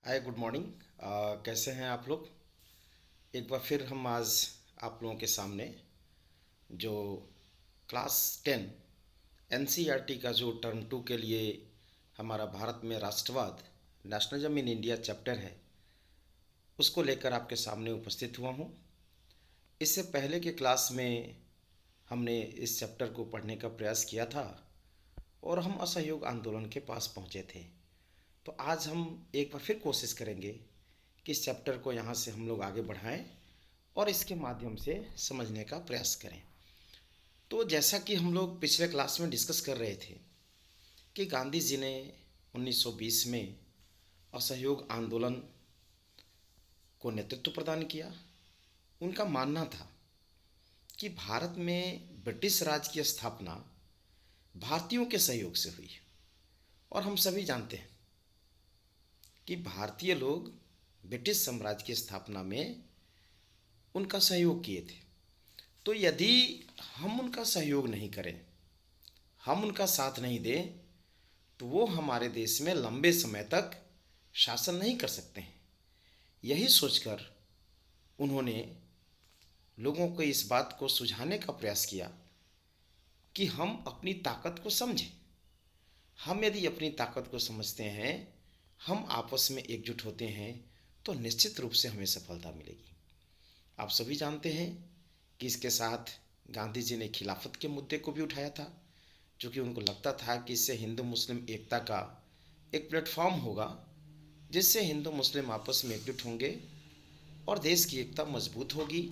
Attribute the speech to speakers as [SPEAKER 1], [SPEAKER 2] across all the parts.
[SPEAKER 1] हाय, good morning. कैसे हैं आप लोग? एक बार फिर हम आज आप लोगों के सामने जो क्लास 10 एनसीईआरटी का जो टर्म 2 के लिए हमारा भारत में राष्ट्रवाद नेशनलिज्म इन इंडिया चैप्टर है, उसको लेकर आपके सामने उपस्थित हुआ हूँ। इससे पहले के क्लास में हमने इस चैप्टर को पढ़ने का प्रयास किया था और हम असहयोग आंदोलन के पास पहुँचे थे। तो आज हम एक बार फिर कोशिश करेंगे कि इस चैप्टर को यहाँ से हम लोग आगे बढ़ाएं और इसके माध्यम से समझने का प्रयास करें। तो जैसा कि हम लोग पिछले क्लास में डिस्कस कर रहे थे कि गांधी जी ने 1920 में असहयोग आंदोलन को नेतृत्व प्रदान किया। उनका मानना था कि भारत में ब्रिटिश राज की स्थापना भारतीयों के सहयोग से हुई और हम सभी जानते हैं कि भारतीय लोग ब्रिटिश साम्राज्य की स्थापना में उनका सहयोग किए थे। तो यदि हम उनका सहयोग नहीं करें, हम उनका साथ नहीं दें, तो वो हमारे देश में लंबे समय तक शासन नहीं कर सकते हैं। यही सोचकर उन्होंने लोगों को इस बात को सुझाने का प्रयास किया कि हम अपनी ताकत को समझें। हम यदि अपनी ताकत को समझते हैं, हम आपस में एकजुट होते हैं, तो निश्चित रूप से हमें सफलता मिलेगी। आप सभी जानते हैं कि इसके साथ गांधी जी ने खिलाफत के मुद्दे को भी उठाया था, जो कि उनको लगता था कि इससे हिंदू मुस्लिम एकता का एक प्लेटफॉर्म होगा, जिससे हिंदू मुस्लिम आपस में एकजुट होंगे और देश की एकता मजबूत होगी,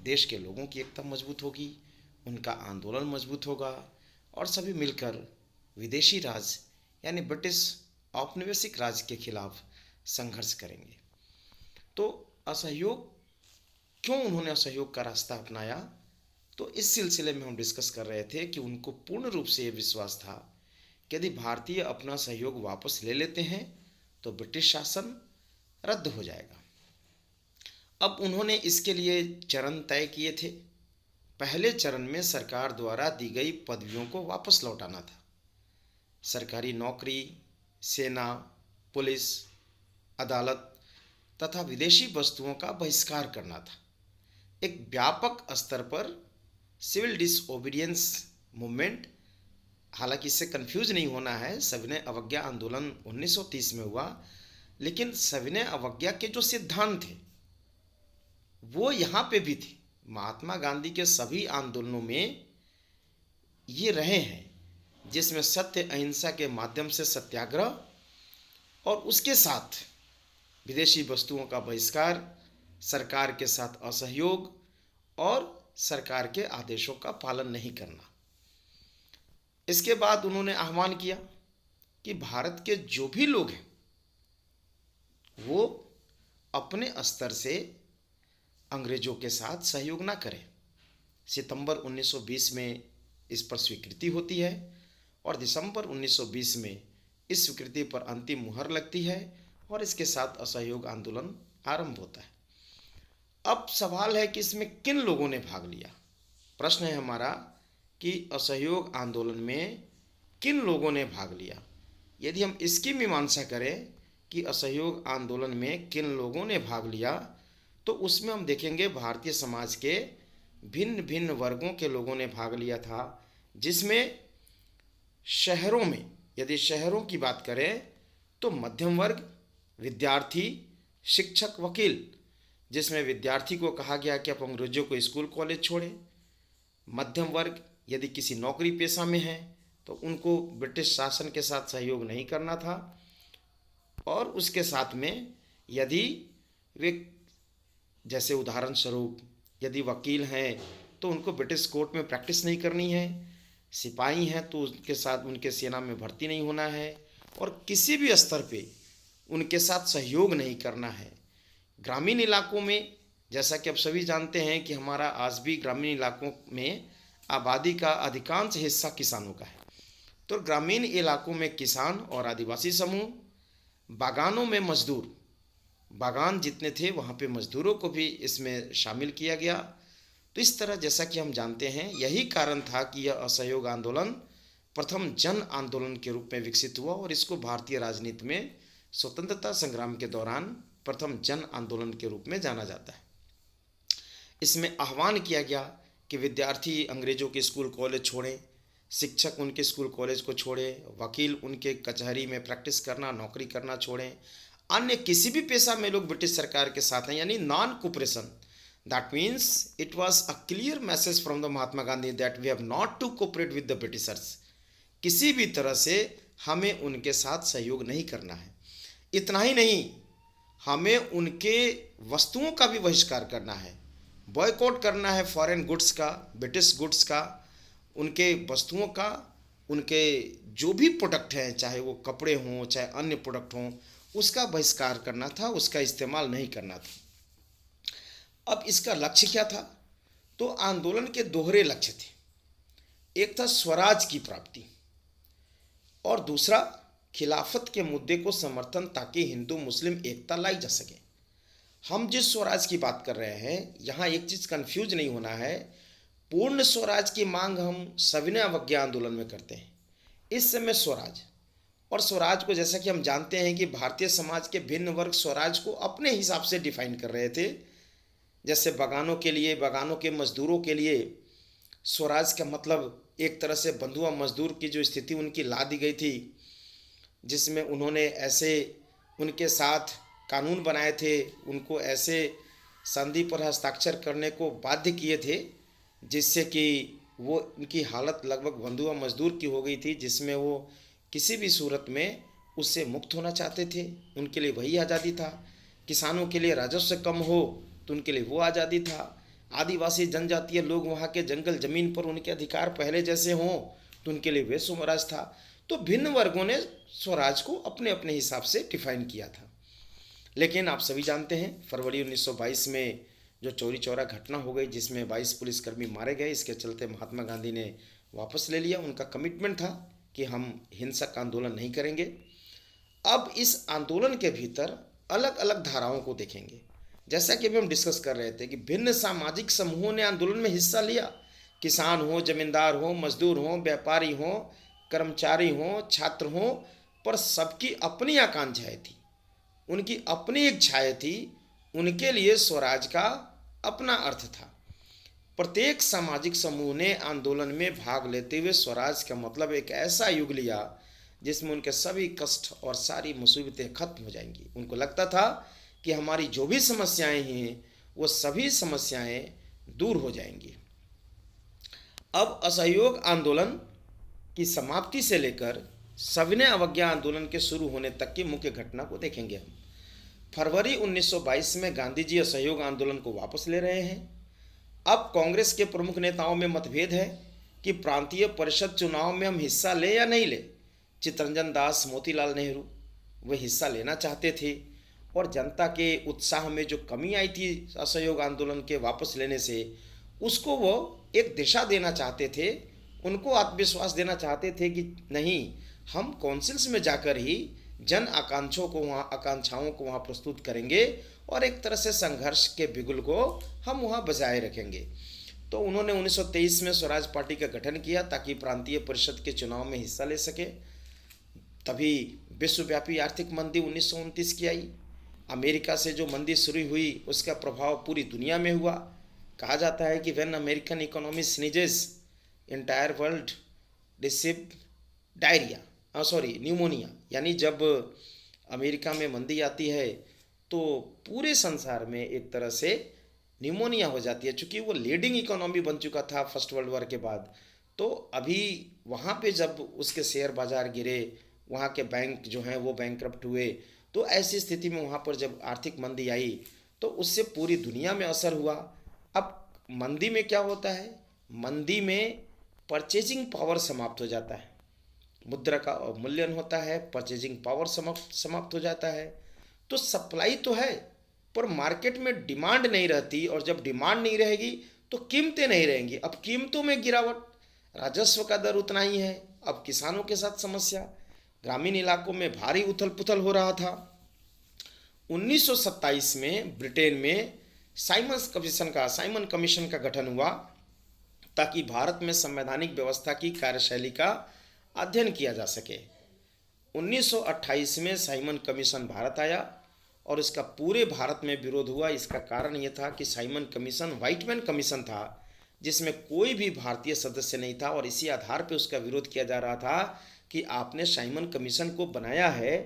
[SPEAKER 1] देश के लोगों की एकता मजबूत होगी, उनका आंदोलन मजबूत होगा और सभी मिलकर विदेशी राज यानी ब्रिटिश औपनिवेशिक राज के खिलाफ संघर्ष करेंगे। तो असहयोग क्यों उन्होंने असहयोग का रास्ता अपनाया, तो इस सिलसिले में हम डिस्कस कर रहे थे कि उनको पूर्ण रूप से ये विश्वास था कि यदि भारतीय अपना सहयोग वापस ले लेते हैं तो ब्रिटिश शासन रद्द हो जाएगा। अब उन्होंने इसके लिए चरण तय किए थे। पहले चरण में सरकार द्वारा दी गई पदवियों को वापस लौटाना था। सरकारी नौकरी, सेना, पुलिस, अदालत तथा विदेशी वस्तुओं का बहिष्कार करना था। एक व्यापक स्तर पर सिविल डिसओबीडियंस मूवमेंट, हालांकि इससे कंफ्यूज नहीं होना है, सविनय अवज्ञा आंदोलन 1930 में हुआ, लेकिन सविनय अवज्ञा के जो सिद्धांत थे वो यहाँ पे भी थे। महात्मा गांधी के सभी आंदोलनों में ये रहे हैं, जिसमें सत्य अहिंसा के माध्यम से सत्याग्रह और उसके साथ विदेशी वस्तुओं का बहिष्कार, सरकार के साथ असहयोग और सरकार के आदेशों का पालन नहीं करना। इसके बाद उन्होंने आह्वान किया कि भारत के जो भी लोग हैं वो अपने स्तर से अंग्रेजों के साथ सहयोग ना करें। सितंबर 1920 में इस पर स्वीकृति होती है और दिसंबर 1920 में इस स्वीकृति पर अंतिम मुहर लगती है और इसके साथ असहयोग आंदोलन आरंभ होता है। अब सवाल है कि इसमें किन लोगों ने भाग लिया। प्रश्न है हमारा कि असहयोग आंदोलन में किन लोगों ने भाग लिया। यदि हम इसकी मीमांसा करें कि असहयोग आंदोलन में किन लोगों ने भाग लिया, तो उसमें हम देखेंगे भारतीय समाज के भिन्न भिन्न वर्गों के लोगों ने भाग लिया था, जिसमें शहरों में, यदि शहरों की बात करें तो मध्यम वर्ग, विद्यार्थी, शिक्षक, वकील, जिसमें विद्यार्थी को कहा गया कि आप अंग्रेजों को स्कूल कॉलेज छोड़ें। मध्यम वर्ग यदि किसी नौकरी पेशा में है तो उनको ब्रिटिश शासन के साथ सहयोग नहीं करना था, और उसके साथ में यदि वे, जैसे उदाहरण स्वरूप यदि वकील हैं तो उनको ब्रिटिश कोर्ट में प्रैक्टिस नहीं करनी है, सिपाही हैं तो उनके साथ उनके सेना में भर्ती नहीं होना है, और किसी भी स्तर पे उनके साथ सहयोग नहीं करना है। ग्रामीण इलाकों में, जैसा कि आप सभी जानते हैं कि हमारा आज भी ग्रामीण इलाकों में आबादी का अधिकांश हिस्सा किसानों का है, तो ग्रामीण इलाकों में किसान और आदिवासी समूह, बागानों में मजदूर, बागान जितने थे वहाँ पे मजदूरों को भी इसमें शामिल किया गया। तो इस तरह जैसा कि हम जानते हैं, यही कारण था कि यह असहयोग आंदोलन प्रथम जन आंदोलन के रूप में विकसित हुआ और इसको भारतीय राजनीति में स्वतंत्रता संग्राम के दौरान प्रथम जन आंदोलन के रूप में जाना जाता है। इसमें आह्वान किया गया कि विद्यार्थी अंग्रेजों के स्कूल कॉलेज छोड़ें, शिक्षक उनके स्कूल कॉलेज को छोड़ें, वकील उनके कचहरी में प्रैक्टिस करना, नौकरी करना छोड़ें, अन्य किसी भी पेशा में लोग ब्रिटिश सरकार के साथ हैं, यानी non cooperation. That means it was a clear message from the Mahatma Gandhi that we have not to cooperate with the Britishers. किसी भी तरह से हमें उनके साथ सहयोग नहीं करना है। इतना ही नहीं, हमें उनके वस्तुओं का भी बहिष्कार करना है, बॉयकॉट करना है फॉरेन गुड्स का, ब्रिटिश गुड्स का, उनके वस्तुओं का, उनके जो भी प्रोडक्ट हैं, चाहे वो कपड़े हों चाहे अन्य प्रोडक्ट हों, उसका बहिष्कार करना था, उसका इस्तेमाल नहीं करना था। अब इसका लक्ष्य क्या था? तो आंदोलन के दोहरे लक्ष्य थे। एक था स्वराज की प्राप्ति और दूसरा खिलाफत के मुद्दे को समर्थन, ताकि हिंदू मुस्लिम एकता लाई जा सके। हम जिस स्वराज की बात कर रहे हैं, यहाँ एक चीज़ कंफ्यूज नहीं होना है। पूर्ण स्वराज की मांग हम सविनय अवज्ञा आंदोलन में करते हैं। इस समय स्वराज और स्वराज को, जैसा कि हम जानते हैं कि भारतीय समाज के भिन्न वर्ग स्वराज को अपने हिसाब से डिफाइन कर रहे थे। जैसे बगानों के लिए, बगानों के मजदूरों के लिए स्वराज का मतलब एक तरह से बंधुआ मजदूर की जो स्थिति उनकी ला दी गई थी, जिसमें उन्होंने ऐसे उनके साथ कानून बनाए थे, उनको ऐसे संधि पर हस्ताक्षर करने को बाध्य किए थे, जिससे कि वो उनकी हालत लगभग बंधुआ मजदूर की हो गई थी, जिसमें वो किसी भी सूरत में उससे मुक्त होना चाहते थे। उनके लिए वही आज़ादी था। किसानों के लिए राजस्व कम हो तो उनके लिए वो आज़ादी था। आदिवासी जनजातीय लोग वहाँ के जंगल ज़मीन पर उनके अधिकार पहले जैसे हों तो उनके लिए वे स्वराज था। तो भिन्न वर्गों ने स्वराज को अपने अपने हिसाब से डिफाइन किया था। लेकिन आप सभी जानते हैं, फरवरी 1922 में जो चौरी चौरा घटना हो गई, जिसमें 22 पुलिसकर्मी मारे गए, इसके चलते महात्मा गांधी ने वापस ले लिया। उनका कमिटमेंट था कि हम हिंसक आंदोलन नहीं करेंगे। अब इस आंदोलन के भीतर अलग अलग धाराओं को देखेंगे। जैसा कि अभी हम डिस्कस कर रहे थे कि भिन्न सामाजिक समूहों ने आंदोलन में हिस्सा लिया। किसान हो, जमींदार हो, मजदूर हो, व्यापारी हो, कर्मचारी हो, छात्र हो, पर सबकी अपनी आकांक्षाएं थी, उनकी अपनी इच्छाएं थी, उनके लिए स्वराज का अपना अर्थ था। प्रत्येक सामाजिक समूह ने आंदोलन में भाग लेते हुए स्वराज का मतलब एक ऐसा युग लिया जिसमें उनके सभी कष्ट और सारी मुसीबतें खत्म हो जाएंगी। उनको लगता था कि हमारी जो भी समस्याएं हैं वो सभी समस्याएं दूर हो जाएंगी। अब असहयोग आंदोलन की समाप्ति से लेकर सविनय अवज्ञा आंदोलन के शुरू होने तक की मुख्य घटना को देखेंगे हम। फरवरी 1922 में गांधी जी असहयोग आंदोलन को वापस ले रहे हैं। अब कांग्रेस के प्रमुख नेताओं में मतभेद है कि प्रांतीय परिषद चुनाव में हम हिस्सा ले या नहीं ले। चित्तरंजन दास, मोतीलाल नेहरू वे हिस्सा लेना चाहते थे और जनता के उत्साह में जो कमी आई थी असहयोग आंदोलन के वापस लेने से, उसको वो एक दिशा देना चाहते थे, उनको आत्मविश्वास देना चाहते थे कि नहीं, हम काउंसिल्स में जाकर ही जन आकांक्षाओं को वहाँ प्रस्तुत करेंगे और एक तरह से संघर्ष के बिगुल को हम वहाँ बजाय रखेंगे। तो उन्होंने 1923 में स्वराज पार्टी का गठन किया ताकि प्रांतीय परिषद के चुनाव में हिस्सा ले सके। तभी विश्वव्यापी आर्थिक मंदी 1929 की आई। अमेरिका से जो मंदी शुरू हुई उसका प्रभाव पूरी दुनिया में हुआ। कहा जाता है कि when American economy sneezes entire world receive pneumonia, यानी जब अमेरिका में मंदी आती है तो पूरे संसार में एक तरह से न्यूमोनिया हो जाती है। चूँकि वो लीडिंग इकोनॉमी बन चुका था फर्स्ट वर्ल्ड वॉर के बाद, तो अभी वहाँ पे जब उसके शेयर बाजार गिरे, वहाँ के बैंक जो हैं वो बैंकरप्ट हुए, तो ऐसी स्थिति में वहाँ पर जब आर्थिक मंदी आई तो उससे पूरी दुनिया में असर हुआ। अब मंदी में क्या होता है? मंदी में परचेजिंग पावर समाप्त हो जाता है, मुद्रा का अवमूल्यन होता है, परचेजिंग पावर समाप्त हो जाता है। तो सप्लाई तो है पर मार्केट में डिमांड नहीं रहती, और जब डिमांड नहीं रहेगी तो कीमतें नहीं रहेंगी। अब कीमतों में गिरावट, राजस्व का दर उतना ही है। अब किसानों के साथ समस्या, ग्रामीण इलाकों में भारी उथल पुथल हो रहा था। 1927 में ब्रिटेन में साइमन कमीशन का गठन हुआ ताकि भारत में संवैधानिक व्यवस्था की कार्यशैली का अध्ययन किया जा सके। 1928 में साइमन कमीशन भारत आया और इसका पूरे भारत में विरोध हुआ। इसका कारण यह था कि साइमन कमीशन व्हाइटमैन कमीशन था जिसमें कोई भी भारतीय सदस्य नहीं था और इसी आधार पर उसका विरोध किया जा रहा था कि आपने साइमन कमीशन को बनाया है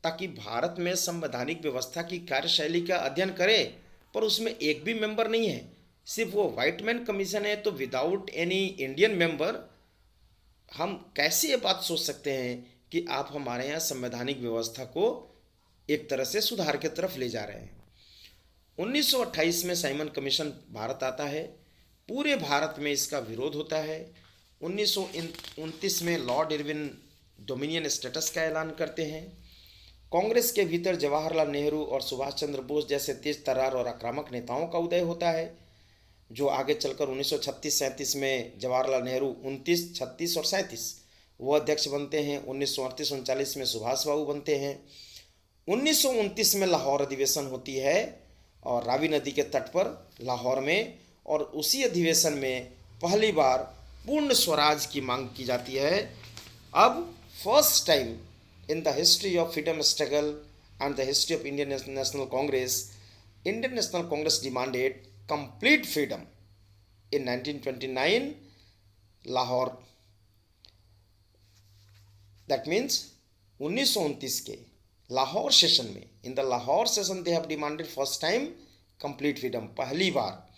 [SPEAKER 1] ताकि भारत में संवैधानिक व्यवस्था की कार्यशैली का अध्ययन करे, पर उसमें एक भी मेंबर नहीं है, सिर्फ वो व्हाइटमैन कमीशन है। तो विदाउट एनी इंडियन मेंबर हम कैसे ये बात सोच सकते हैं कि आप हमारे यहाँ संवैधानिक व्यवस्था को एक तरह से सुधार की तरफ ले जा रहे हैं। 1928 में साइमन कमीशन भारत आता है, पूरे भारत में इसका विरोध होता है। 1929 में लॉर्ड इरविन डोमिनियन स्टेटस का ऐलान करते हैं। कांग्रेस के भीतर जवाहरलाल नेहरू और सुभाष चंद्र बोस जैसे तेज तर्रार और आक्रामक नेताओं का उदय होता है, जो आगे चलकर 1936-37 में जवाहरलाल नेहरू 29, 36 और 37 वो अध्यक्ष बनते हैं। 1938-39 में सुभाष बाबू बनते हैं। 1929 में लाहौर अधिवेशन होती है और रावी नदी के तट पर लाहौर में, और उसी अधिवेशन में पहली बार पूर्ण स्वराज की मांग की जाती है। अब first time in the history of freedom struggle and the history of Indian national Congress demanded complete freedom in 1929 Lahore. That means 1929 के लाहौर सेशन में, in the Lahore session they have demanded first time complete freedom. पहली बार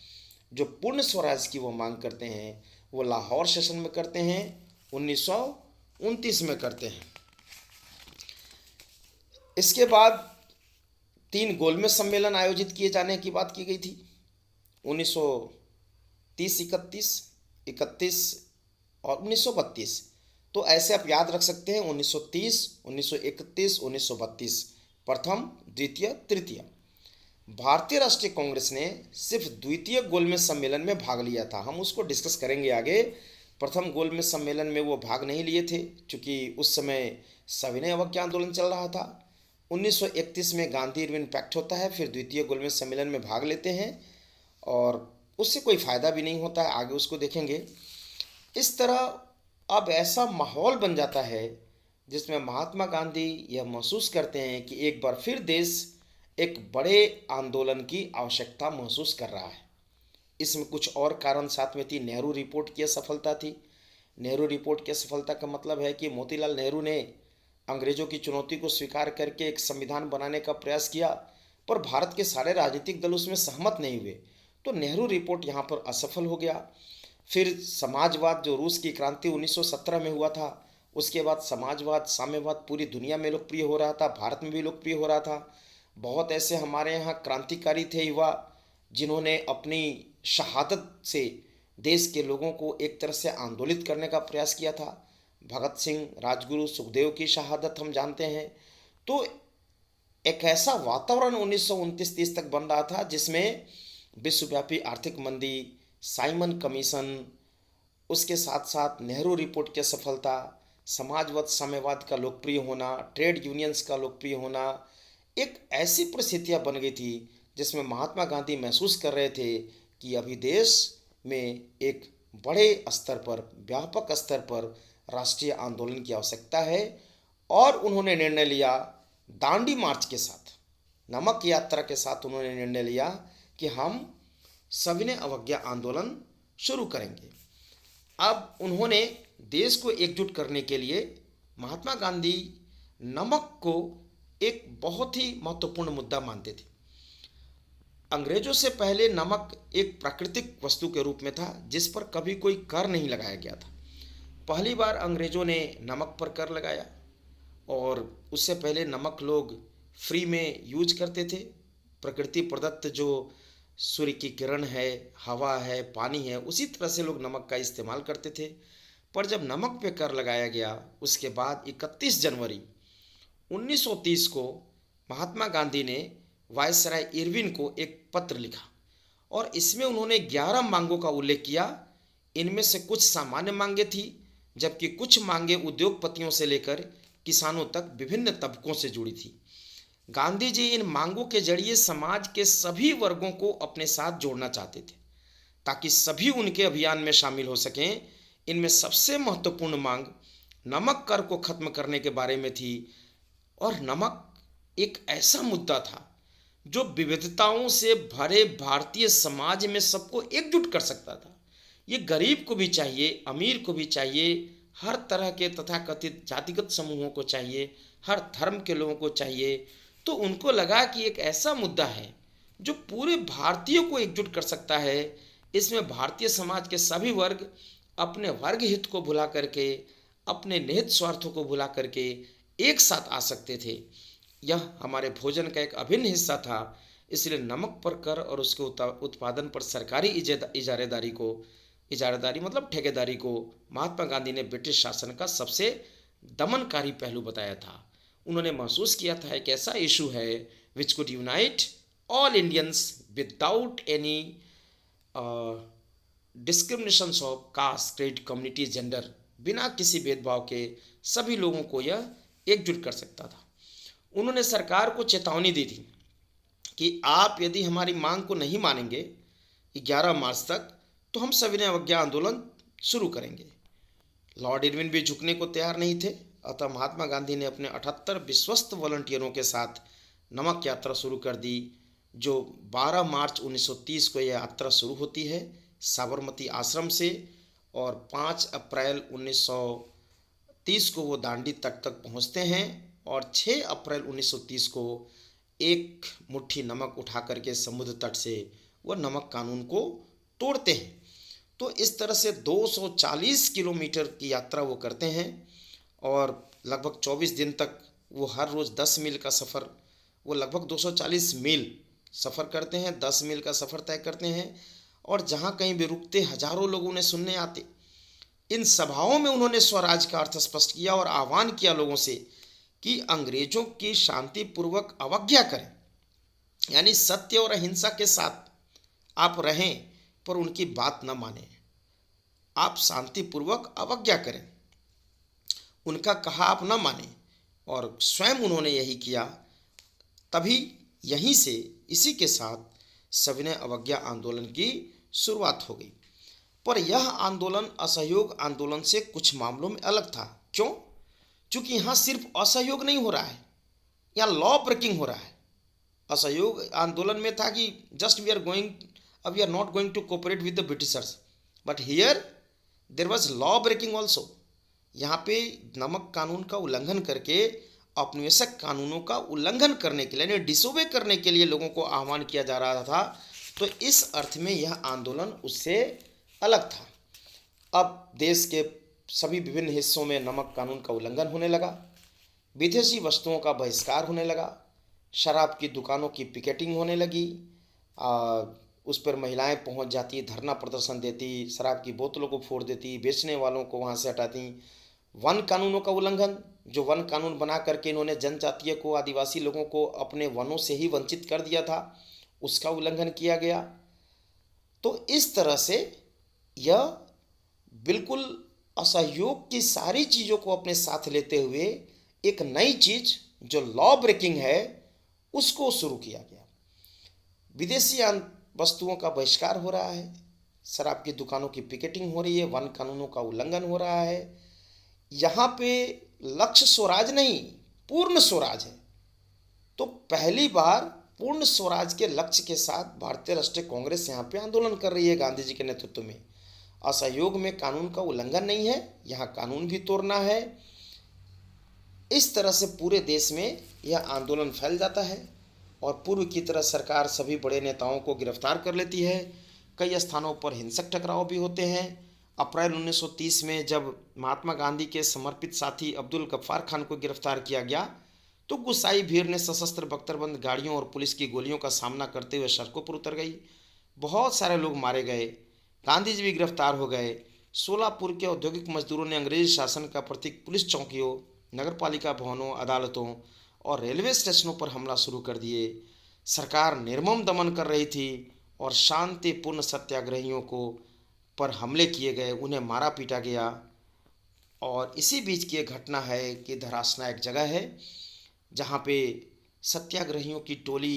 [SPEAKER 1] जो पूर्ण स्वराज की वो मांग करते हैं वो लाहौर सेशन में करते हैं, 1929 में करते हैं। इसके बाद 3 गोलमेज सम्मेलन आयोजित किए जाने की बात की गई थी, 1930, 31 और 1932। तो ऐसे आप याद रख सकते हैं 1930, 1931, 1932, प्रथम, द्वितीय, तृतीय। भारतीय राष्ट्रीय कांग्रेस ने सिर्फ द्वितीय गोलमेज सम्मेलन में भाग लिया था, हम उसको डिस्कस करेंगे आगे। प्रथम गोलमेज सम्मेलन में वो भाग नहीं लिए थे क्योंकि उस समय सविनय अवज्ञा आंदोलन चल रहा था। 1931 में गांधी इरविन पैक्ट होता है, फिर द्वितीय गोलमेज सम्मेलन में भाग लेते हैं और उससे कोई फ़ायदा भी नहीं होता है, आगे उसको देखेंगे। इस तरह अब ऐसा माहौल बन जाता है जिसमें महात्मा गांधी यह महसूस करते हैं कि एक बार फिर देश एक बड़े आंदोलन की आवश्यकता महसूस कर रहा है। इसमें कुछ और कारण साथ में थी। नेहरू रिपोर्ट की असफलता थी। नेहरू रिपोर्ट की असफलता का मतलब है कि मोतीलाल नेहरू ने अंग्रेज़ों की चुनौती को स्वीकार करके एक संविधान बनाने का प्रयास किया, पर भारत के सारे राजनीतिक दल उसमें सहमत नहीं हुए, तो नेहरू रिपोर्ट यहाँ पर असफल हो गया। फिर समाजवाद, जो रूस की क्रांति 1917 में हुआ था, उसके बाद समाजवाद, साम्यवाद पूरी दुनिया में लोकप्रिय हो रहा था, भारत में भी लोकप्रिय हो रहा था। बहुत ऐसे हमारे यहाँ क्रांतिकारी थे युवा जिन्होंने अपनी शहादत से देश के लोगों को एक तरह से आंदोलित करने का प्रयास किया था। भगत सिंह, राजगुरु, सुखदेव की शहादत हम जानते हैं। तो एक ऐसा वातावरण 1929-30 तक बन रहा था जिसमें विश्वव्यापी आर्थिक मंदी, साइमन कमीशन, उसके साथ साथ नेहरू रिपोर्ट की सफलता, समाजवाद साम्यवाद का लोकप्रिय होना, ट्रेड यूनियंस का लोकप्रिय होना, एक ऐसी परिस्थितियां बन गई थी जिसमें महात्मा गांधी महसूस कर रहे थे कि अभी देश में एक बड़े स्तर पर, व्यापक स्तर पर राष्ट्रीय आंदोलन की आवश्यकता है। और उन्होंने निर्णय लिया दांडी मार्च के साथ, नमक यात्रा के साथ उन्होंने निर्णय लिया कि हम सविनय अवज्ञा आंदोलन शुरू करेंगे। अब उन्होंने देश को एकजुट करने के लिए, महात्मा गांधी नमक को एक बहुत ही महत्वपूर्ण मुद्दा मानते थे। अंग्रेजों से पहले नमक एक प्राकृतिक वस्तु के रूप में था जिस पर कभी कोई कर नहीं लगाया गया था। पहली बार अंग्रेजों ने नमक पर कर लगाया और उससे पहले नमक लोग फ्री में यूज करते थे। प्रकृति प्रदत्त जो सूर्य की किरण है, हवा है, पानी है, उसी तरह से लोग नमक का इस्तेमाल करते थे। पर जब नमक पे कर लगाया गया उसके बाद 31 जनवरी 1930 को महात्मा गांधी ने वायसराय इरविन को एक पत्र लिखा और इसमें उन्होंने 11 मांगों का उल्लेख किया। इनमें से कुछ सामान्य मांगे थी जबकि कुछ मांगे उद्योगपतियों से लेकर किसानों तक विभिन्न तबकों से जुड़ी थी। गांधी जी इन मांगों के जरिए समाज के सभी वर्गों को अपने साथ जोड़ना चाहते थे ताकि सभी उनके अभियान में शामिल हो सकें। इनमें सबसे महत्वपूर्ण मांग नमक कर को खत्म करने के बारे में थी। और नमक एक ऐसा मुद्दा था जो विविधताओं से भरे भारतीय समाज में सबको एकजुट कर सकता था। ये गरीब को भी चाहिए, अमीर को भी चाहिए, हर तरह के तथाकथित जातिगत समूहों को चाहिए, हर धर्म के लोगों को चाहिए। तो उनको लगा कि एक ऐसा मुद्दा है जो पूरे भारतीयों को एकजुट कर सकता है। इसमें भारतीय समाज के सभी वर्ग अपने वर्ग हित को भुला करके, अपने निहित स्वार्थों को भुला करके एक साथ आ सकते थे। यह हमारे भोजन का एक अभिन्न हिस्सा था। इसलिए नमक पर कर और उसके उत्पादन पर सरकारी इजारेदारी मतलब ठेकेदारी को महात्मा गांधी ने ब्रिटिश शासन का सबसे दमनकारी पहलू बताया था। उन्होंने महसूस किया था एक ऐसा इशू है which could unite all Indians without any discriminations of caste, creed, community, gender, बिना किसी भेदभाव के सभी लोगों को यह एकजुट कर सकता था। उन्होंने सरकार को चेतावनी दी थी कि आप यदि हमारी मांग को नहीं मानेंगे 11 मार्च तक, तो हम सविनय अवज्ञा आंदोलन शुरू करेंगे। लॉर्ड इरविन भी झुकने को तैयार नहीं थे। अतः महात्मा गांधी ने अपने 78 विश्वस्त वॉलंटियरों के साथ नमक यात्रा शुरू कर दी, जो 12 मार्च 1930 को यह यात्रा शुरू होती है साबरमती आश्रम से, और 5 अप्रैल 1930 को वो दांडी तट तक पहुंचते हैं, और 6 अप्रैल 1930 को एक मुट्ठी नमक उठा करके समुद्र तट से वह नमक कानून को तोड़ते हैं। तो इस तरह से 240 किलोमीटर की यात्रा वो करते हैं, और लगभग 24 दिन तक वो हर रोज़ 10 मील का सफ़र, वो लगभग 240 मील सफ़र करते हैं, 10 मील का सफ़र तय करते हैं। और जहाँ कहीं भी रुकते हजारों लोग उन्हें सुनने आते। इन सभाओं में उन्होंने स्वराज का अर्थ स्पष्ट किया और आह्वान किया लोगों से कि अंग्रेजों की शांतिपूर्वक अवज्ञा करें, यानी सत्य और अहिंसा के साथ आप रहें पर उनकी बात न मानें। आप शांतिपूर्वक अवज्ञा करें, उनका कहा आप न मानें, और स्वयं उन्होंने यही किया। तभी यहीं से इसी के साथ सविनय अवज्ञा आंदोलन की शुरुआत हो गई। पर यह आंदोलन असहयोग आंदोलन से कुछ मामलों में अलग था। क्यों? क्योंकि यहाँ सिर्फ असहयोग नहीं हो रहा है, यहाँ लॉ ब्रेकिंग हो रहा है। असहयोग आंदोलन में था कि just we are not going to cooperate with the Britishers, but here there was law breaking also. यहाँ पे नमक कानून का उल्लंघन करके औपनिवेशिक कानूनों का उल्लंघन करने के लिए, यानी डिसोबे करने के लिए लोगों को आह्वान किया जा रहा था। तो इस अर्थ में यह आंदोलन उससे अलग था। अब देश के सभी विभिन्न हिस्सों में नमक कानून का उल्लंघन होने लगा, विदेशी वस्तुओं का बहिष्कार होने लगा, शराब की दुकानों की पिकेटिंग होने लगी, उस पर महिलाएं पहुंच जाती, धरना प्रदर्शन देती, शराब की बोतलों को फोड़ देती, बेचने वालों को वहां से हटाती। वन कानूनों का उल्लंघन, जो वन कानून बना करके इन्होंने जनजातीय को, आदिवासी लोगों को अपने वनों से ही वंचित कर दिया था, उसका उल्लंघन किया गया। तो इस तरह से यह बिल्कुल असहयोग की सारी चीज़ों को अपने साथ लेते हुए एक नई चीज़ जो लॉ ब्रेकिंग है उसको शुरू किया गया। विदेशी वस्तुओं का बहिष्कार हो रहा है, शराब की दुकानों की पिकेटिंग हो रही है, वन कानूनों का उल्लंघन हो रहा है। यहाँ पे लक्ष्य स्वराज नहीं, पूर्ण स्वराज है। तो पहली बार पूर्ण स्वराज के लक्ष्य के साथ भारतीय राष्ट्रीय कांग्रेस यहाँ पे आंदोलन कर रही है गांधी जी के नेतृत्व में। असहयोग में कानून का उल्लंघन नहीं है, यहाँ कानून भी तोड़ना है। इस तरह से पूरे देश में यह आंदोलन फैल जाता है और पूर्व की तरह सरकार सभी बड़े नेताओं को गिरफ्तार कर लेती है। कई स्थानों पर हिंसक टकराव भी होते हैं। अप्रैल 1930 में जब महात्मा गांधी के समर्पित साथी अब्दुल गफ्फार खान को गिरफ्तार किया गया तो गुस्साई भीड़ ने सशस्त्र बख्तरबंद गाड़ियों और पुलिस की गोलियों का सामना करते हुए सड़कों पर उतर गई। बहुत सारे लोग मारे गए, गांधी जी भी गिरफ्तार हो गए। सोलापुर के औद्योगिक मजदूरों ने अंग्रेजी शासन का प्रतीक पुलिस चौकियों, नगरपालिका भवनों, अदालतों और रेलवे स्टेशनों पर हमला शुरू कर दिए। सरकार निर्मम दमन कर रही थी और शांतिपूर्ण सत्याग्रहियों को पर हमले किए गए, उन्हें मारा पीटा गया। और इसी बीच की एक घटना है कि धरासना एक जगह है जहाँ पे सत्याग्रहियों की टोली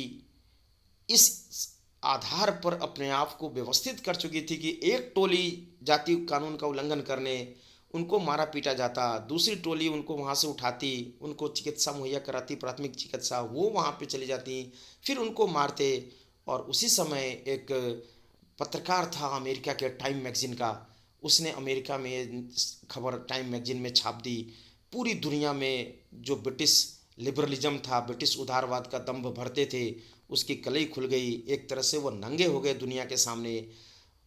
[SPEAKER 1] इस आधार पर अपने आप को व्यवस्थित कर चुकी थी कि एक टोली जाति कानून का उल्लंघन करने, उनको मारा पीटा जाता, दूसरी टोली उनको वहाँ से उठाती, उनको चिकित्सा मुहैया कराती, प्राथमिक चिकित्सा, वो वहाँ पे चली जाती, फिर उनको मारते। और उसी समय एक पत्रकार था अमेरिका के टाइम मैगजीन का, उसने अमेरिका में खबर टाइम मैगजीन में छाप दी। पूरी दुनिया में जो ब्रिटिश लिबरलिज्म था, ब्रिटिश उदारवाद का दंभ भरते थे, उसकी कलई खुल गई। एक तरह से वो नंगे हो गए दुनिया के सामने।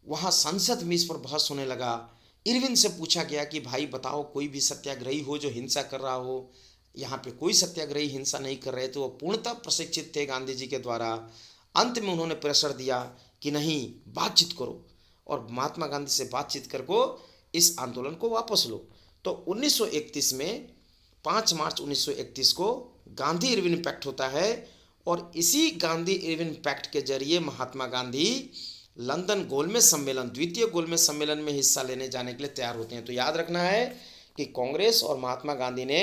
[SPEAKER 1] वहाँ संसद में इस पर बहस होने लगा। इरविन से पूछा गया कि भाई बताओ, कोई भी सत्याग्रही हो जो हिंसा कर रहा हो। यहाँ पे कोई सत्याग्रही हिंसा नहीं कर रहे थे, वो पूर्णतः प्रशिक्षित थे गांधी जी के द्वारा। अंत में उन्होंने प्रेशर दिया कि नहीं, बातचीत करो, और महात्मा गांधी से बातचीत करके इस आंदोलन को वापस लो। तो 1931 में 5 मार्च 1931 को गांधी इरविन पैक्ट होता है, और इसी गांधी इरविन पैक्ट के जरिए महात्मा गांधी लंदन गोलमेज सम्मेलन, द्वितीय गोलमेज सम्मेलन में हिस्सा लेने जाने के लिए तैयार होते हैं। तो याद रखना है कि कांग्रेस और महात्मा गांधी ने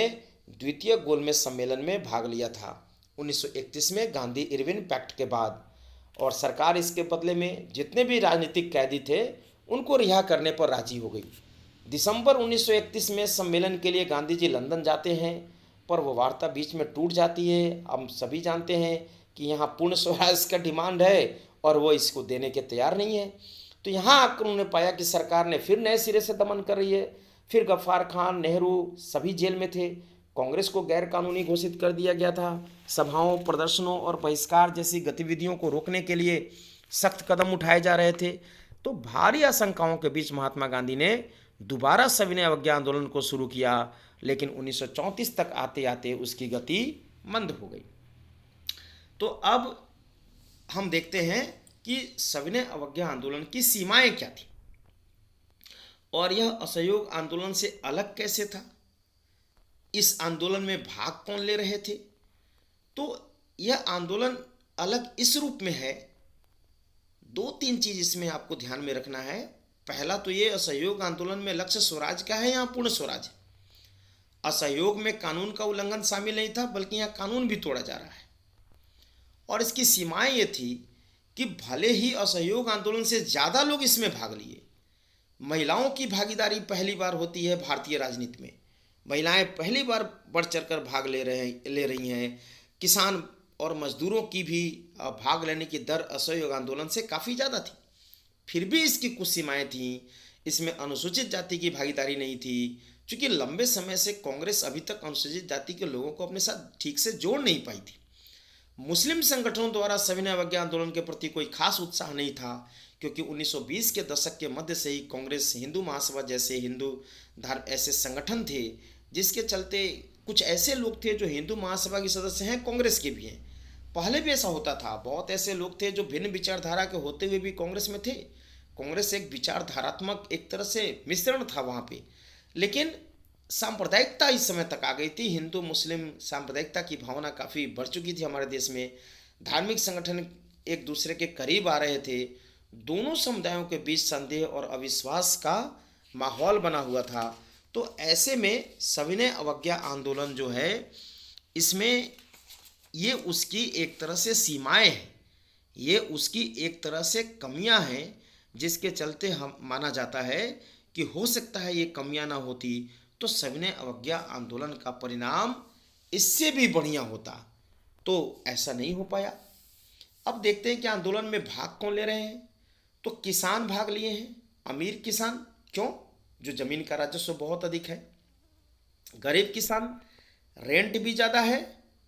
[SPEAKER 1] द्वितीय गोलमेज सम्मेलन में भाग लिया था 1931 में गांधी इरविन पैक्ट के बाद। और सरकार इसके बदले में जितने भी राजनीतिक कैदी थे उनको रिहा करने पर राजी हो गई। दिसंबर 1931 में सम्मेलन के लिए गांधी जी लंदन जाते हैं, पर वो वार्ता बीच में टूट जाती है। हम सभी जानते हैं कि यहाँ पूर्ण स्वराज का डिमांड है और वो इसको देने के तैयार नहीं है। तो यहाँ आकर उन्होंने पाया कि सरकार ने फिर नए सिरे से दमन कर रही है। फिर गफ्फार खान, नेहरू सभी जेल में थे। कांग्रेस को गैर कानूनी घोषित कर दिया गया था। सभाओं, प्रदर्शनों और बहिष्कार जैसी गतिविधियों को रोकने के लिए सख्त कदम उठाए जा रहे थे। तो भारी आशंकाओं के बीच महात्मा गांधी ने दोबारा सविनय अवज्ञा आंदोलन को शुरू किया, लेकिन 1934 तक आते आते उसकी गति मंद हो गई। तो अब हम देखते हैं कि सविनय अवज्ञा आंदोलन की सीमाएं क्या थी और यह असहयोग आंदोलन से अलग कैसे था। इस आंदोलन में भाग कौन ले रहे थे। तो यह आंदोलन अलग इस रूप में है, 2-3 चीज इसमें आपको ध्यान में रखना है। पहला तो ये, असहयोग आंदोलन में लक्ष्य स्वराज का है, यहाँ पूर्ण स्वराज। असहयोग में कानून का उल्लंघन शामिल नहीं था, बल्कि यहाँ कानून भी तोड़ा जा रहा है। और इसकी सीमाएं ये थी कि भले ही असहयोग आंदोलन से ज़्यादा लोग इसमें भाग लिए, महिलाओं की भागीदारी पहली बार होती है भारतीय राजनीति में। महिलाएं पहली बार बढ़ चढ़कर भाग ले रही हैं। किसान और मजदूरों की भी भाग लेने की दर असहयोग आंदोलन से काफ़ी ज़्यादा थी। फिर भी इसकी कुछ सीमाएं थीं। इसमें अनुसूचित जाति की भागीदारी नहीं थी, क्योंकि लंबे समय से कांग्रेस अभी तक अनुसूचित जाति के लोगों को अपने साथ ठीक से जोड़ नहीं पाई थी। मुस्लिम संगठनों द्वारा सविनय अवज्ञा आंदोलन के प्रति कोई खास उत्साह नहीं था, क्योंकि 1920 के दशक के मध्य से ही कांग्रेस, हिंदू महासभा जैसे हिंदू धर्म ऐसे संगठन थे, जिसके चलते कुछ ऐसे लोग थे जो हिंदू महासभा के सदस्य हैं, कांग्रेस के भी हैं। पहले भी ऐसा होता था, बहुत ऐसे लोग थे जो भिन्न विचारधारा के होते हुए भी कांग्रेस में थे। कांग्रेस एक विचारधारात्मक एक तरह से मिश्रण था वहाँ पे, लेकिन सांप्रदायिकता इस समय तक आ गई थी। हिंदू मुस्लिम सांप्रदायिकता की भावना काफ़ी बढ़ चुकी थी हमारे देश में। धार्मिक संगठन एक दूसरे के करीब आ रहे थे। दोनों समुदायों के बीच संदेह और अविश्वास का माहौल बना हुआ था। तो ऐसे में सविनय अवज्ञा आंदोलन जो है, इसमें ये उसकी एक तरह से सीमाएं हैं, ये उसकी एक तरह से कमियां हैं, जिसके चलते हम माना जाता है कि हो सकता है ये कमियां ना होती तो सविनय अवज्ञा आंदोलन का परिणाम इससे भी बढ़िया होता। तो ऐसा नहीं हो पाया। अब देखते हैं कि आंदोलन में भाग कौन ले रहे हैं। तो किसान भाग लिए हैं, अमीर किसान। क्यों? जो जमीन का राजस्व बहुत अधिक है। गरीब किसान, रेंट भी ज़्यादा है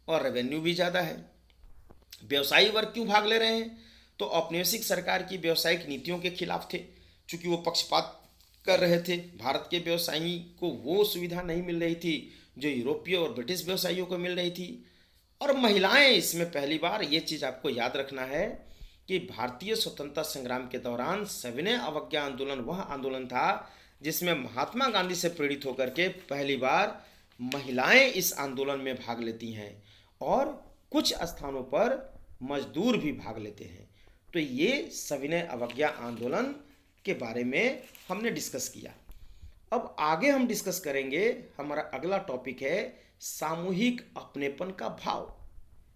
[SPEAKER 1] और रेवेन्यू भी ज़्यादा है। व्यवसायी वर्ग क्यों भाग ले रहे हैं? तो औपनिवेशिक सरकार की व्यवसायिक नीतियों के खिलाफ थे, चूँकि वो पक्षपात कर रहे थे। भारत के व्यवसायी को वो सुविधा नहीं मिल रही थी जो यूरोपीय और ब्रिटिश व्यवसायियों को मिल रही थी। और महिलाएं इसमें पहली बार, ये चीज़ आपको याद रखना है कि भारतीय स्वतंत्रता संग्राम के दौरान सविनय अवज्ञा आंदोलन वह आंदोलन था जिसमें महात्मा गांधी से प्रेरित होकर के पहली बार महिलाएं इस आंदोलन में भाग लेती हैं, और कुछ स्थानों पर मजदूर भी भाग लेते हैं। तो ये सविनय अवज्ञा आंदोलन के बारे में हमने डिस्कस किया। अब आगे हम डिस्कस करेंगे, हमारा अगला टॉपिक है सामूहिक अपनेपन का भाव,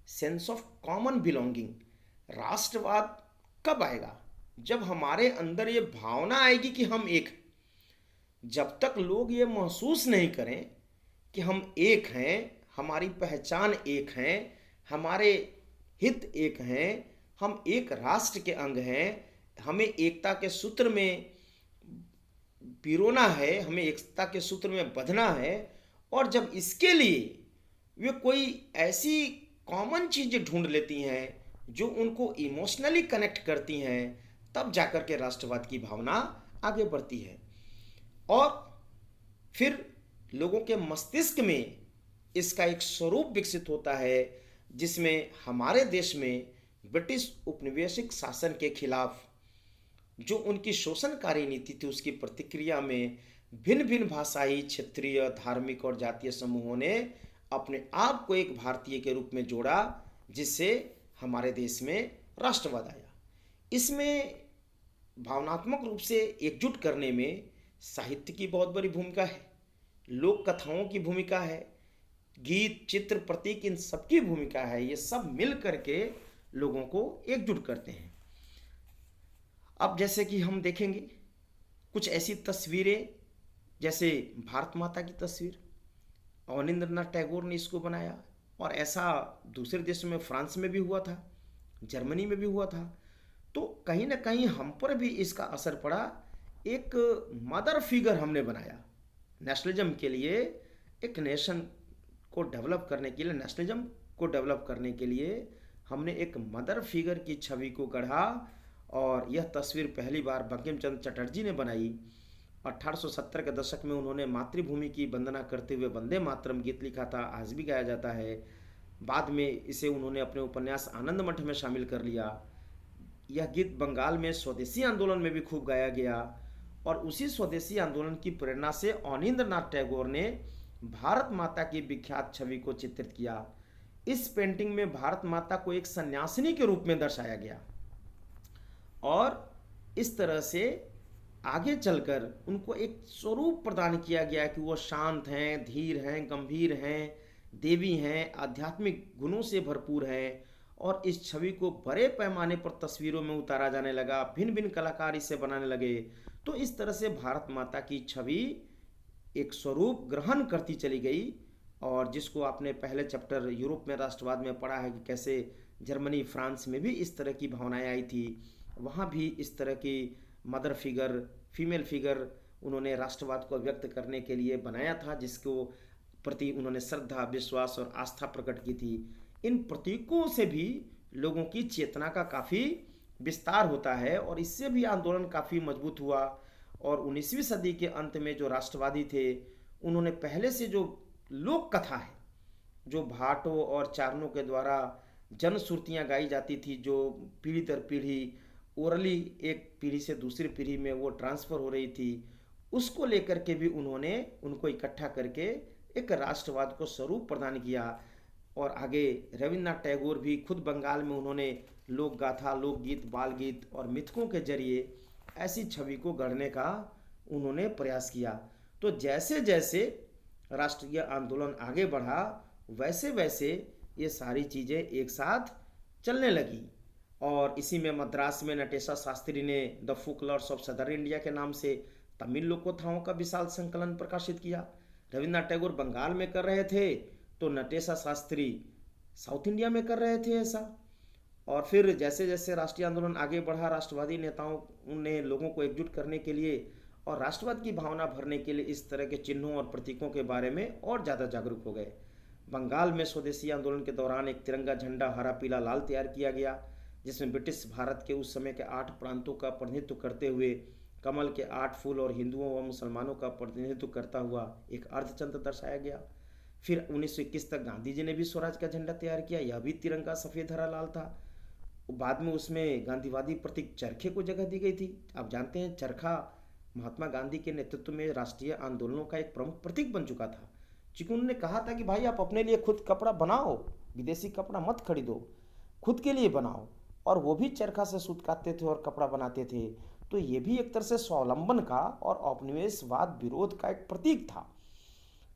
[SPEAKER 1] सेंस ऑफ कॉमन बिलोंगिंग। राष्ट्रवाद कब आएगा? जब हमारे अंदर ये भावना आएगी कि हम एक।
[SPEAKER 2] जब तक लोग ये महसूस नहीं करें कि हम एक हैं, हमारी पहचान एक है, हमारे हित एक हैं, हम एक राष्ट्र के अंग हैं, हमें एकता के सूत्र में पिरोना है, हमें एकता के सूत्र में बंधना है, और जब इसके लिए वे कोई ऐसी कॉमन चीज़ें ढूंढ लेती हैं जो उनको इमोशनली कनेक्ट करती हैं, तब जाकर के राष्ट्रवाद की भावना आगे बढ़ती है। और फिर लोगों के मस्तिष्क में इसका एक स्वरूप विकसित होता है, जिसमें हमारे देश में ब्रिटिश उपनिवेशिक शासन के खिलाफ जो उनकी शोषणकारी नीति थी, उसकी प्रतिक्रिया में भिन्न भिन्न भाषाई, क्षेत्रीय, धार्मिक और जातीय समूहों ने अपने आप को एक भारतीय के रूप में जोड़ा, जिससे हमारे देश में राष्ट्रवाद आया। इसमें भावनात्मक रूप से एकजुट करने में साहित्य की बहुत बड़ी भूमिका है, लोक कथाओं की भूमिका है, गीत, चित्र, प्रतीक, इन सबकी भूमिका है। ये सब मिल करके लोगों को एकजुट करते हैं। अब जैसे कि हम देखेंगे कुछ ऐसी तस्वीरें, जैसे भारत माता की तस्वीर, अवनींद्रनाथ टैगोर ने इसको बनाया, और ऐसा दूसरे देशों में, फ्रांस में भी हुआ था, जर्मनी में भी हुआ था। तो कहीं ना कहीं हम पर भी इसका असर पड़ा। एक मदर फिगर हमने बनाया नेशनलिज्म के लिए, एक नेशन को डेवलप करने के लिए, नेशनलिज्म को डेवलप करने के लिए हमने एक मदर फिगर की छवि को गढ़ा। और यह तस्वीर पहली बार बंकिम चंद्र चटर्जी ने बनाई। 1870 के दशक में उन्होंने मातृभूमि की वंदना करते हुए वंदे मातरम गीत लिखा था, आज भी गाया जाता है। बाद में इसे उन्होंने अपने उपन्यास आनंद मठ में शामिल कर लिया। यह गीत बंगाल में स्वदेशी आंदोलन में भी खूब गाया गया, और उसी स्वदेशी आंदोलन की प्रेरणा से अवनींद्रनाथ टैगोर ने भारत माता की विख्यात छवि को चित्रित किया। इस पेंटिंग में भारत माता को एक सन्यासिनी के रूप में दर्शाया गया, और इस तरह से आगे चलकर उनको एक स्वरूप प्रदान किया गया कि वो शांत हैं, धीर हैं, गंभीर हैं, देवी हैं, आध्यात्मिक गुणों से भरपूर हैं। और इस छवि को बड़े पैमाने पर तस्वीरों में उतारा जाने लगा, भिन्न भिन्न कलाकार इसे बनाने लगे। तो इस तरह से भारत माता की छवि एक स्वरूप ग्रहण करती चली गई, और जिसको आपने पहले चैप्टर यूरोप में राष्ट्रवाद में पढ़ा है कि कैसे जर्मनी, फ्रांस में भी इस तरह की भावनाएं आई थी। वहाँ भी इस तरह की मदर फिगर, फीमेल फिगर उन्होंने राष्ट्रवाद को व्यक्त करने के लिए बनाया था, जिसको प्रति उन्होंने श्रद्धा, विश्वास और आस्था प्रकट की थी। इन प्रतीकों से भी लोगों की चेतना का काफ़ी विस्तार होता है, और इससे भी आंदोलन काफ़ी मजबूत हुआ। और 19वीं सदी के अंत में जो राष्ट्रवादी थे, उन्होंने पहले से जो लोक कथा है, जो भाटों और चारणों के द्वारा जनश्रुतियाँ गाई जाती थी, जो पीढ़ी दर पीढ़ी ओरली एक पीढ़ी से दूसरी पीढ़ी में वो ट्रांसफ़र हो रही थी, उसको लेकर के भी उन्होंने उनको इकट्ठा करके एक राष्ट्रवाद को स्वरूप प्रदान किया। और आगे रविन्द्रनाथ टैगोर भी खुद बंगाल में उन्होंने लोक गाथा, लोकगीत, बाल गीत और मिथकों के जरिए ऐसी छवि को गढ़ने का उन्होंने प्रयास किया। तो जैसे जैसे राष्ट्रीय आंदोलन आगे बढ़ा, वैसे वैसे ये सारी चीज़ें एक साथ चलने लगी। और इसी में मद्रास में नटेशा शास्त्री ने द फोकलर्स ऑफ सदर्न इंडिया के नाम से तमिल लोककथाओं का विशाल संकलन प्रकाशित किया। रविन्द्रनाथ टैगोर बंगाल में कर रहे थे, तो नटेशा शास्त्री साउथ इंडिया में कर रहे थे ऐसा। और फिर जैसे जैसे राष्ट्रीय आंदोलन आगे बढ़ा, राष्ट्रवादी नेताओं ने लोगों को एकजुट करने के लिए और राष्ट्रवाद की भावना भरने के लिए इस तरह के चिन्हों और प्रतीकों के बारे में और ज़्यादा जागरूक हो गए। बंगाल में स्वदेशी आंदोलन के दौरान एक तिरंगा झंडा हरा, पीला, लाल तैयार किया गया, जिसमें ब्रिटिश भारत के उस समय के 8 प्रांतों का प्रतिनिधित्व करते हुए कमल के 8 फूल और हिंदुओं व मुसलमानों का प्रतिनिधित्व करता हुआ एक अर्धचंद्र दर्शाया गया। फिर 1921 तक गांधी जी ने भी स्वराज का झंडा तैयार किया, यह भी तिरंगा सफ़ेद हरा लाल था। बाद में उसमें गांधीवादी प्रतीक चरखे को जगह दी गई थी। आप जानते हैं चरखा महात्मा गांधी के नेतृत्व में राष्ट्रीय आंदोलनों का एक प्रमुख प्रतीक बन चुका था, क्योंकि उन्होंने कहा था कि भाई आप अपने लिए खुद कपड़ा बनाओ, विदेशी कपड़ा मत खरीदो, खुद के लिए बनाओ। और वो भी चरखा से सूत काटते थे और कपड़ा बनाते थे। तो ये भी एक तरह से स्वावलंबन का और औपनिवेशवाद विरोध का एक प्रतीक था।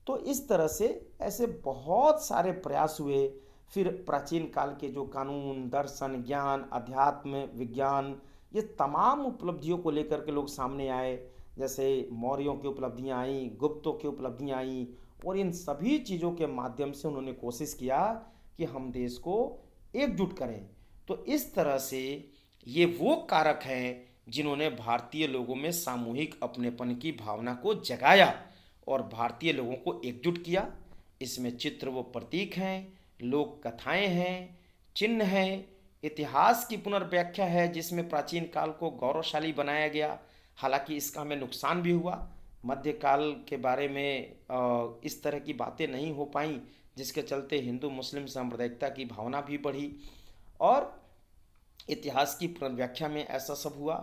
[SPEAKER 2] तो इस तरह से ऐसे बहुत सारे प्रयास हुए। फिर प्राचीन काल के जो कानून, दर्शन, ज्ञान, अध्यात्म, विज्ञान, ये तमाम उपलब्धियों को लेकर के लोग सामने आए, जैसे मौर्यों की उपलब्धियां आई, गुप्तों की उपलब्धियां आई, और इन सभी चीज़ों के माध्यम से उन्होंने कोशिश किया कि हम देश को एकजुट करें। तो इस तरह से ये वो कारक हैं जिन्होंने भारतीय लोगों में सामूहिक अपनेपन की भावना को जगाया और भारतीय लोगों को एकजुट किया। इसमें चित्र व प्रतीक हैं, लोक कथाएं हैं, चिन्ह हैं, इतिहास की पुनर्व्याख्या है जिसमें प्राचीन काल को गौरवशाली बनाया गया। हालांकि इसका हमें नुकसान भी हुआ। मध्यकाल के बारे में इस तरह की बातें नहीं हो पाई, जिसके चलते हिंदू मुस्लिम सांप्रदायिकता की भावना भी बढ़ी। और इतिहास की पुनर्व्याख्या में ऐसा सब हुआ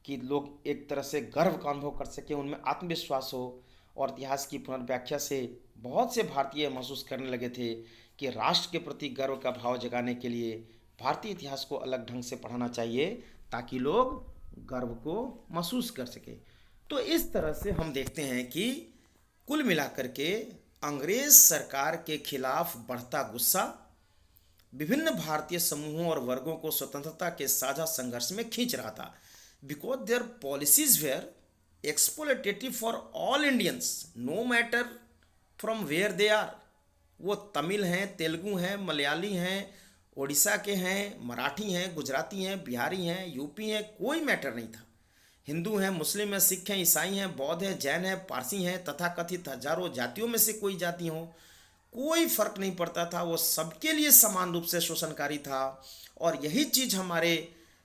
[SPEAKER 2] कि लोग एक तरह से गर्व का अनुभव कर सके, उनमें आत्मविश्वास हो। और इतिहास की पुनर्व्याख्या से बहुत से भारतीय महसूस करने लगे थे कि राष्ट्र के प्रति गर्व का भाव जगाने के लिए भारतीय इतिहास को अलग ढंग से पढ़ाना चाहिए ताकि लोग गर्व को महसूस कर सके। तो इस तरह से हम देखते हैं कि कुल मिलाकर के अंग्रेज सरकार के खिलाफ बढ़ता गुस्सा विभिन्न भारतीय समूहों और वर्गों को स्वतंत्रता के साझा संघर्ष में खींच रहा था। Because their policies were exploitative for all Indians no matter from where they are. वो तमिल हैं, तेलुगु हैं, मलयाली हैं, उड़ीसा के हैं, मराठी हैं, गुजराती हैं, बिहारी हैं, यूपी हैं, कोई मैटर नहीं था। हिंदू हैं, मुस्लिम हैं, सिख हैं, ईसाई हैं, बौद्ध हैं, जैन हैं, पारसी हैं, तथा कथित हजारों जातियों में से कोई जाति हो, कोई फर्क नहीं पड़ता था। वो सबके लिए समान रूप से शोषणकारी था। और यही चीज़ हमारे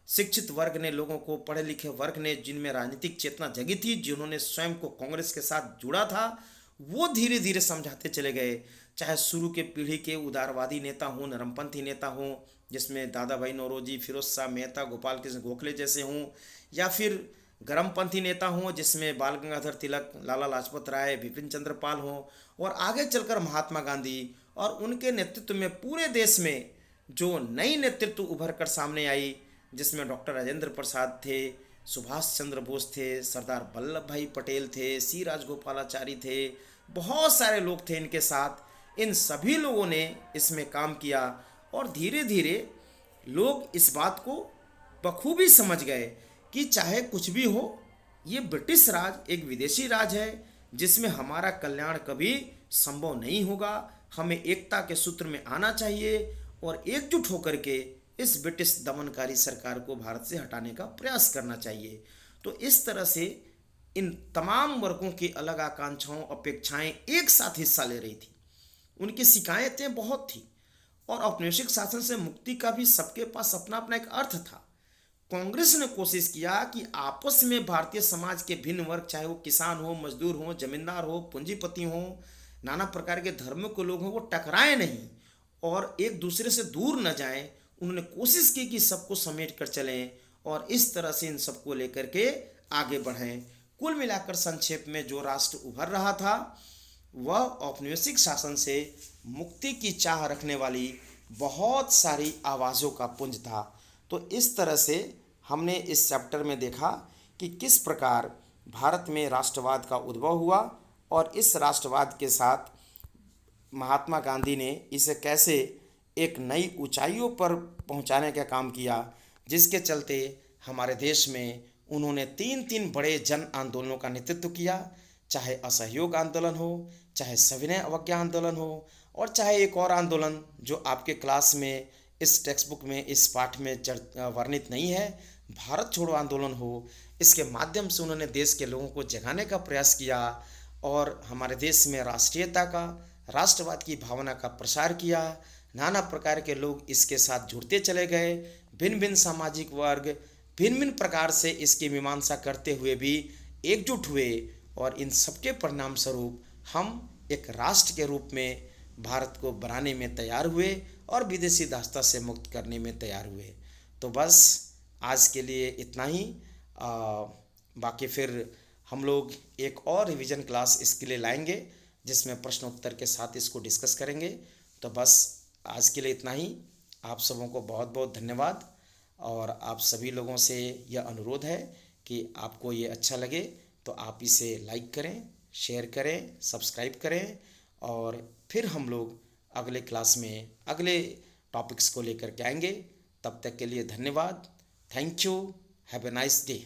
[SPEAKER 2] शिक्षित वर्ग ने, लोगों को, पढ़े लिखे वर्ग ने, जिनमें राजनीतिक चेतना जगी थी, जिन्होंने स्वयं को कांग्रेस के साथ जुड़ा था, वो धीरे धीरे समझाते चले गए। चाहे शुरू के पीढ़ी के उदारवादी नेता हों, नरमपंथी नेता हों, जिसमें दादा भाई नौरोजी, फिरोज शाह मेहता, गोपाल कृष्ण गोखले जैसे हों, या फिर गर्मपंथी नेता हों जिसमें बाल गंगाधर तिलक, लाला लाजपत राय, बिपिन चंद्र पाल हों, और आगे चलकर महात्मा गांधी, और उनके नेतृत्व में पूरे देश में जो नई नेतृत्व उभर कर सामने आई, जिसमें डॉक्टर राजेंद्र प्रसाद थे, सुभाष चंद्र बोस थे, सरदार वल्लभ भाई पटेल थे, सी राजगोपालाचारी थे, बहुत सारे लोग थे इनके साथ। इन सभी लोगों ने इसमें काम किया और धीरे धीरे लोग इस बात को बखूबी समझ गए कि चाहे कुछ भी हो, ये ब्रिटिश राज एक विदेशी राज है जिसमें हमारा कल्याण कभी संभव नहीं होगा। हमें एकता के सूत्र में आना चाहिए और एकजुट होकर के इस ब्रिटिश दमनकारी सरकार को भारत से हटाने का प्रयास करना चाहिए। तो इस तरह से इन तमाम वर्गों की अलग आकांक्षाओं, अपेक्षाएं एक साथ हिस्सा ले रही थी। उनकी शिकायतें बहुत थी और औपनिवेशिक शासन से मुक्ति का भी सबके पास अपना अपना एक अर्थ था। कांग्रेस ने कोशिश किया कि आपस में भारतीय समाज के भिन्न वर्ग, चाहे वो किसान हो, मजदूर हो, जमींदार हो, पूंजीपति हो, नाना प्रकार के धर्म के लोग हों, वो टकराए नहीं और एक दूसरे से दूर न जाएं। उन्होंने कोशिश की कि सबको समेट कर चलें और इस तरह से इन सबको लेकर के आगे बढ़ें। कुल मिलाकर संक्षेप में जो राष्ट्र उभर रहा था वह औपनिवेशिक शासन से मुक्ति की चाह रखने वाली बहुत सारी आवाज़ों का पुंज था। तो इस तरह से हमने इस चैप्टर में देखा कि किस प्रकार भारत में राष्ट्रवाद का उद्भव हुआ और इस राष्ट्रवाद के साथ महात्मा गांधी ने इसे कैसे एक नई ऊंचाइयों पर पहुंचाने का काम किया, जिसके चलते हमारे देश में उन्होंने तीन बड़े जन आंदोलनों का नेतृत्व किया। चाहे असहयोग आंदोलन हो, चाहे सविनय अवज्ञा आंदोलन हो, और चाहे एक और आंदोलन जो आपके क्लास में इस टेक्स्ट बुक में, इस पाठ में वर्णित नहीं है, भारत छोड़ो आंदोलन हो। इसके माध्यम से उन्होंने देश के लोगों को जगाने का प्रयास किया और हमारे देश में राष्ट्रीयता का, राष्ट्रवाद की भावना का प्रसार किया। नाना प्रकार के लोग इसके साथ जुड़ते चले गए। भिन्न भिन्न सामाजिक वर्ग भिन्न भिन्न प्रकार से इसकी मीमांसा करते हुए भी एकजुट हुए और इन सबके परिणाम स्वरूप हम एक राष्ट्र के रूप में भारत को बनाने में तैयार हुए और विदेशी दास्ता से मुक्त करने में तैयार हुए। तो बस आज के लिए इतना ही। बाकी फिर हम लोग एक और रिवीजन क्लास इसके लिए लाएंगे जिसमें प्रश्न उत्तर के साथ इसको डिस्कस करेंगे। तो बस आज के लिए इतना ही। आप सबों को बहुत बहुत धन्यवाद और आप सभी लोगों से यह अनुरोध है कि आपको ये अच्छा लगे तो आप इसे लाइक करें, शेयर करें, सब्सक्राइब करें और फिर हम लोग अगले क्लास में अगले टॉपिक्स को लेकर के आएंगे। तब तक के लिए धन्यवाद। Thank you. Have a nice day.